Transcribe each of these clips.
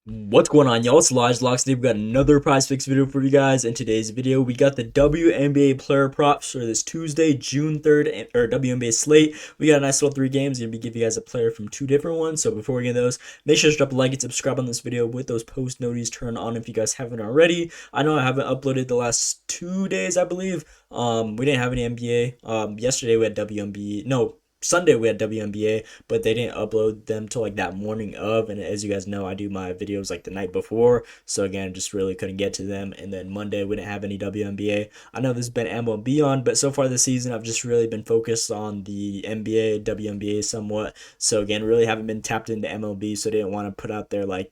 What's going on, y'all? It's Lodge Locks. Today we got another prize picks video for you guys. In today's video, we got the WNBA player props for this Tuesday, June 3rd, or WNBA slate. We got a nice little 3 games. Gonna be give you guys a player from 2 different ones. So before we get those, make sure to drop a like and subscribe on this video with those post notifications turned on if you guys haven't already. I know I haven't uploaded the last 2 days, I believe. We didn't have any NBA. Yesterday we had WNBA. No. Sunday we had WNBA, but they didn't upload them till like that morning of. And as you guys know, I do my videos like the night before, so again, just really couldn't get to them. And then Monday we didn't have any WNBA. I know there's been MLB on, but so far this season I've just really been focused on the NBA, WNBA somewhat. So again, really haven't been tapped into MLB, so I didn't want to put out there like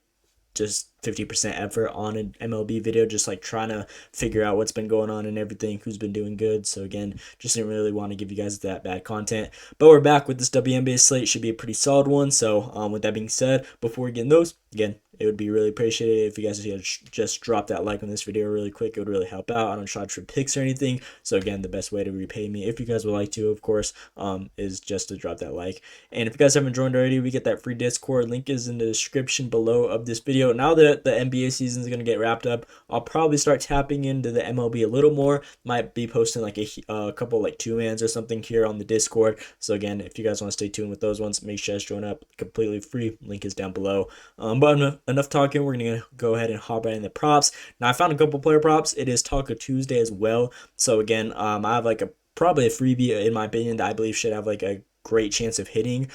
just 50% effort on an MLB video, just like trying to figure out what's been going on and everything, who's been doing good. So again, just didn't really want to give you guys that bad content, but we're back with this WNBA slate. Should be a pretty solid one. So with that being said, before we get in those, again, it would be really appreciated if you guys just drop that like on this video really quick. It would really help out. I don't charge for picks or anything. So again, the best way to repay me, if you guys would like to, of course, is just to drop that like. And if you guys haven't joined already, we get that free Discord. Link is in the description below of this video. Now that the NBA season is going to get wrapped up, I'll probably start tapping into the MLB a little more. Might be posting like a couple like 2-mans or something here on the Discord. So again, if you guys want to stay tuned with those ones, make sure to join up. Completely free. Link is down below. But enough talking. We're gonna go ahead and hop right in the props. Now I found a couple player props. It is Taco Tuesday as well. So again, I have like probably a freebie in my opinion that I believe should have like a great chance of hitting.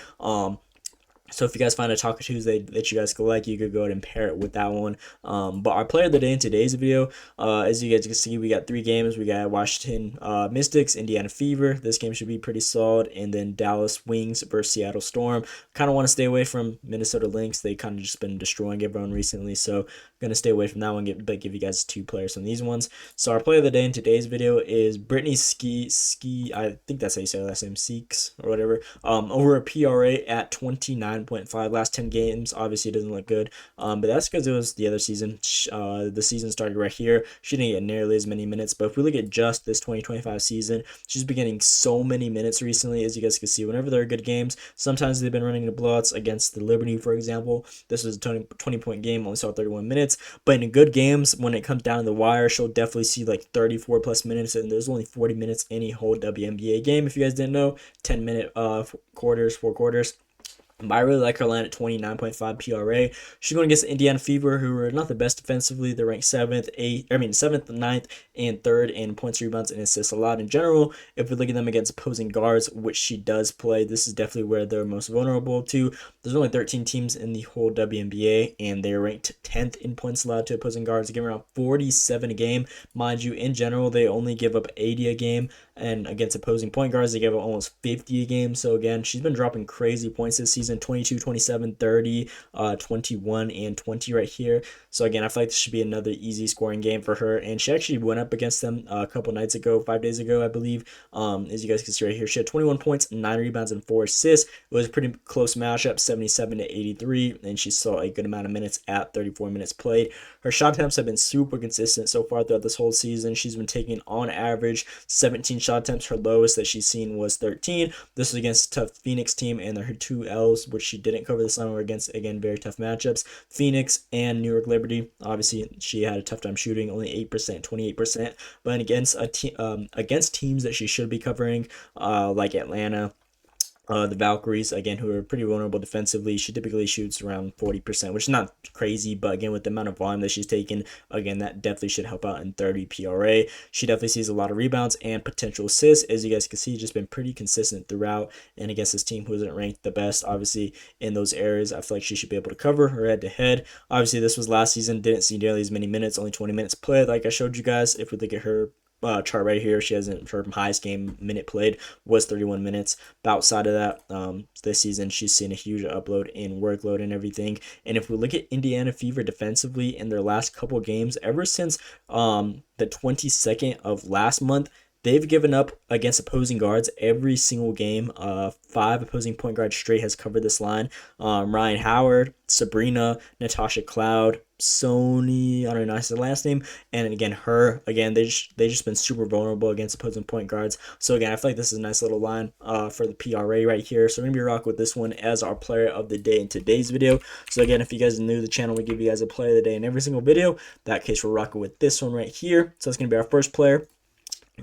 So if you guys find a Taco Tuesday that you guys could like, you could go ahead and pair it with that one. But our player of the day in today's video, as you guys can see, we got 3 games. We got Washington Mystics, Indiana Fever. This game should be pretty solid. And then Dallas Wings versus Seattle Storm. Kind of want to stay away from Minnesota Lynx. They kind of just been destroying everyone recently. So I'm going to stay away from that one, but give you guys 2 players from these ones. So our player of the day in today's video is Brittany Ski. I think that's how you say her last name, Seeks or whatever. Over a PRA at 29.5. Last 10 games, obviously it doesn't look good, but that's because it was the other season. The season started right here. She didn't get nearly as many minutes, but if we look at just this 2025 season, she's been getting so many minutes recently. As you guys can see, whenever there are good games, sometimes they've been running the blowouts against the Liberty, for example. This was a 20-point game, only saw 31 minutes, but in good games, when it comes down to the wire, she'll definitely see like 34 plus minutes, and there's only 40 minutes any whole WNBA game. If you guys didn't know, 10-minute quarters, 4 quarters. But I really like her line at 29.5 PRA. She's going against Indiana Fever, who are not the best defensively. They're ranked 7th, 9th, and 3rd in points, rebounds, and assists allowed in general. If we look at them against opposing guards, which she does play, this is definitely where they're most vulnerable to. There's only 13 teams in the whole WNBA, and they're ranked 10th in points allowed to opposing guards. They give around 47 a game. Mind you, in general, they only give up 80 a game, and against opposing point guards, they give up almost 50 a game. So again, she's been dropping crazy points this season. 22, 27, 30, 21, and 20 right here. So again, I feel like this should be another easy scoring game for her. And she actually went up against them a couple nights ago, 5 days ago, I believe. As you guys can see right here, she had 21 points, 9 rebounds, and 4 assists. It was a pretty close matchup, 77 to 83, and she saw a good amount of minutes at 34 minutes played. Her shot attempts have been super consistent so far throughout this whole season. She's been taking on average 17 shot attempts. Her lowest that she's seen was 13. This was against a tough Phoenix team, and her 2 L's, which she didn't cover this time, were against, again, very tough matchups. Phoenix and New York Liberty. Obviously, she had a tough time shooting, only 8%, 28%. But against against teams that she should be covering, like Atlanta, the Valkyries, again, who are pretty vulnerable defensively, she typically shoots around 40%, which is not crazy, but again, with the amount of volume that she's taken, again, that definitely should help out in 30 PRA. She definitely sees a lot of rebounds and potential assists. As you guys can see, just been pretty consistent throughout, and against this team who isn't ranked the best, obviously, in those areas, I feel like she should be able to cover her head-to-head. Obviously, this was last season, didn't see nearly as many minutes, only 20 minutes played, like I showed you guys. If we look at her chart right here, she hasn't, her highest game minute played was 31 minutes. But outside of that, this season she's seen a huge upload in workload and everything. And if we look at Indiana Fever defensively in their last couple games, ever since the 22nd of last month, they've given up against opposing guards every single game. 5 opposing point guards straight has covered this line. Ryan Howard, Sabrina, Natasha Cloud, Sony, I don't know the last name, and again her. Again, they just been super vulnerable against opposing point guards. So again, I feel like this is a nice little line for the PRA right here. So we're gonna be rocking with this one as our player of the day in today's video. So again, if you guys are new to the channel, we give you guys a player of the day in every single video. In that case, we're rocking with this one right here. So it's gonna be our first player.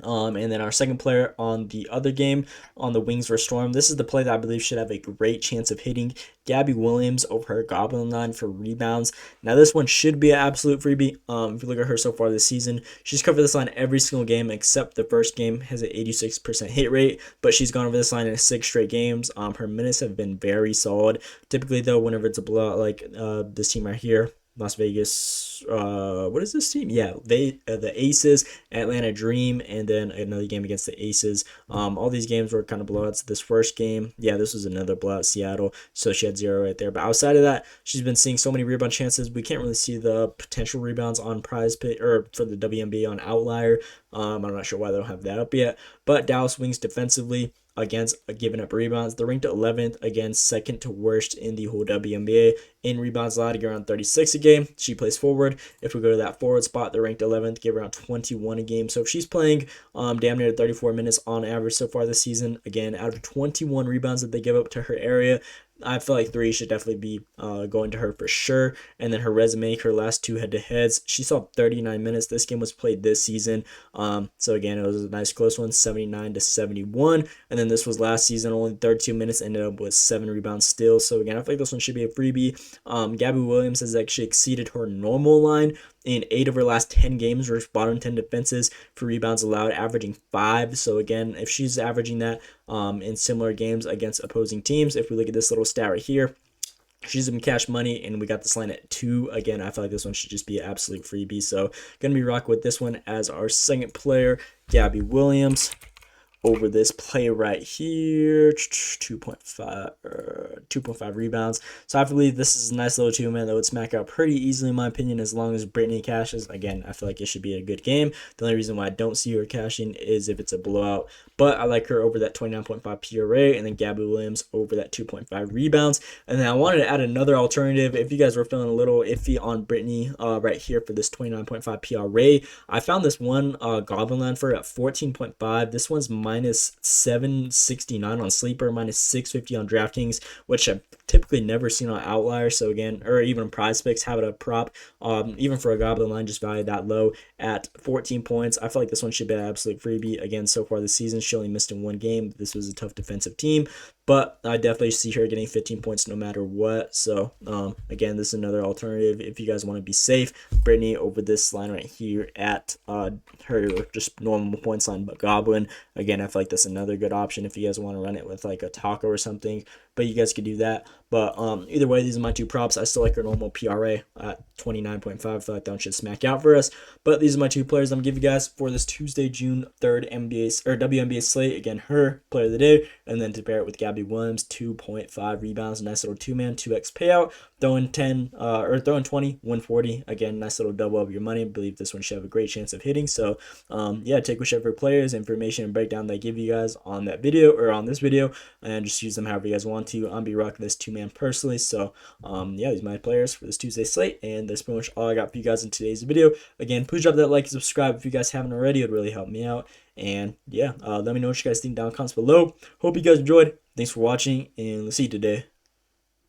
And then our second player on the other game, on the Wings vs Storm, this is the play that I believe should have a great chance of hitting. Gabby Williams over her Goblin line for rebounds. Now this one should be an absolute freebie. If you look at her so far this season, she's covered this line every single game except the first game, has an 86% hit rate, but she's gone over this line in 6 straight games. Her minutes have been very solid. Typically though, whenever it's a blowout like this team right here, Las Vegas, what is this team? Yeah, the Aces, Atlanta Dream, and then another game against the Aces. All these games were kind of blowouts. This first game, yeah, this was another blowout, Seattle, so she had 0 right there. But outside of that, she's been seeing so many rebound chances. We can't really see the potential rebounds on Prize Pit or for the WNBA on Outlier. I'm not sure why they don't have that up yet. But Dallas Wings defensively, against giving up rebounds, they're ranked 11th, again second to worst in the whole WNBA in rebounds allowed, around 36 a game. She plays forward. If we go to that forward spot, they're ranked 11th, give around 21 a game. So if she's playing damn near 34 minutes on average so far this season, again out of 21 rebounds that they give up to her area, I feel like 3 should definitely be going to her for sure. And then her resume, her last 2 head-to-heads, she saw 39 minutes. This game was played this season. So again, it was a nice close one, 79-71. And then this was last season, only 32 minutes, ended up with 7 rebounds still. So again, I feel like this one should be a freebie. Gabby Williams has actually exceeded her normal line in 8 of her last 10 games, versus bottom 10 defenses for rebounds allowed, averaging 5. So again, if she's averaging that in similar games against opposing teams, if we look at this little stat right here, she's in cash money, and we got this line at 2. Again, I feel like this one should just be an absolute freebie. So gonna be rocking with this one as our second player, Gabby Williams, over this play right here, 2.5 rebounds. So I believe this is a nice little 2-man that would smack out pretty easily in my opinion, as long as Brittany cashes. Again, I feel like it should be a good game. The only reason why I don't see her cashing is if it's a blowout, but I like her over that 29.5 PRA, and then Gabby Williams over that 2.5 rebounds. And then I wanted to add another alternative if you guys were feeling a little iffy on Brittany right here for this 29.5 PRA. I found this one Goblin line for at 14.5. This one's minus 769 on Sleeper, minus 650 on DraftKings, which I've typically never seen on Outlier. So again, or even Prize Picks have it a prop, even for a Goblin line just valued that low at 14 points. I feel like this one should be an absolute freebie. Again, so far this season, she only missed in 1 game. This was a tough defensive team, but I definitely see her getting 15 points no matter what. So again, this is another alternative if you guys want to be safe. Brittany over this line right here at her just normal points line, but Goblin. Again, I feel like that's another good option if you guys want to run it with like a taco or something, but you guys could do that. But either way, these are my 2 props. I still like her normal PRA at 29.5. I feel like that one should smack out for us. But these are my 2 players I'm giving you guys for this Tuesday, June 3rd WNBA slate. Again, her player of the day, and then to pair it with Gabby Williams, 2.5 rebounds, nice little 2-man, 2x payout. Throwing 20, 140. Again, nice little double of your money. I believe this one should have a great chance of hitting. So yeah, take whichever players, information, and breakdown they give you guys on that video or on this video, and just use them however you guys want to. I'm be rocking this 2-man personally. So yeah, these are my players for this Tuesday slate, and that's pretty much all I got for you guys in today's video. Again, please drop that like and subscribe if you guys haven't already. It would really help me out. And yeah, let me know what you guys think down in the comments below. Hope you guys enjoyed. Thanks for watching, and let's see you today.